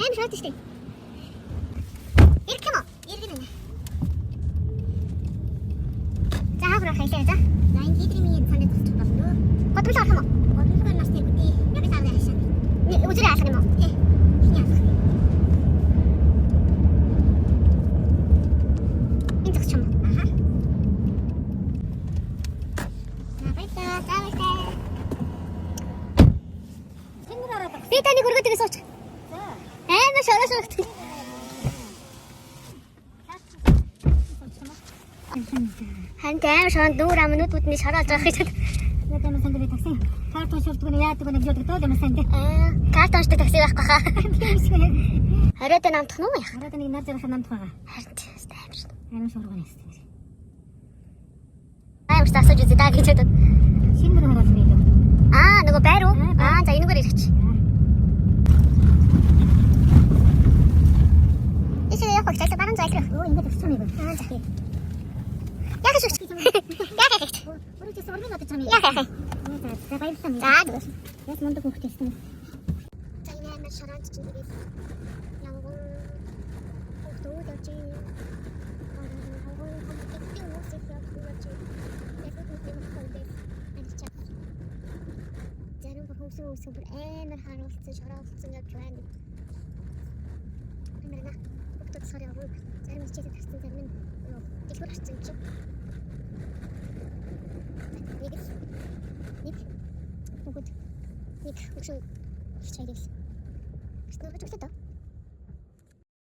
Аим шууд штэ. Ирэх юм уу? Иргэн нэ. За хаврах хэлээ за. За энэ хидрийн цаанд тусчих болно. Годмол орох юм уу? Годмол нас тийм үгүй. Яг сав яашаа. Үзэрэй алах юм уу? Тий. Хиний алах. Энэ тусчих юм. Аха. Би таныг өргөдөг сууч. Амар шороош. Хант амар шонд нүүр амнуудны шороолж байгаа гэж. Яг юм сандны такси. Карт уншуулдаг нь яадаг нэг жоод гэдэг юм санд. Карт уншдаг такси байхгүй хаа. Хараад намтах нь уу яа? Хараад нэг нар зарах намтах байгаа. Харин амар шүү. Амар шуурган юм. Амар тасаж үзээ даа гэж бодод. Шинээр хараад байна. Нөгөө байр уу? За энэгээр ирэх. Ишээ явах гэж баруун зайлрах. Ингээд өгсөн юм. За. Яг шүү. Яг. Өөрөө ч сургууль надад чам. Яг. За баярлалаа. За тэгвэл. Яг мундаг хөхтэйсэн. За энэ амар шараанд чинь тэгээд янгон хөхтүүд явж байна. Зарим хүмүүс бүр амар харуулсан шороолцсон явж байна. Амарна. Хөхтүүд сар яваа. Зарим хичээдэг тавьсан зарим нь дэлгүүр харцсан юм чи. Нэг хөгшин хичээдэг. Гэсэн үг хэлээд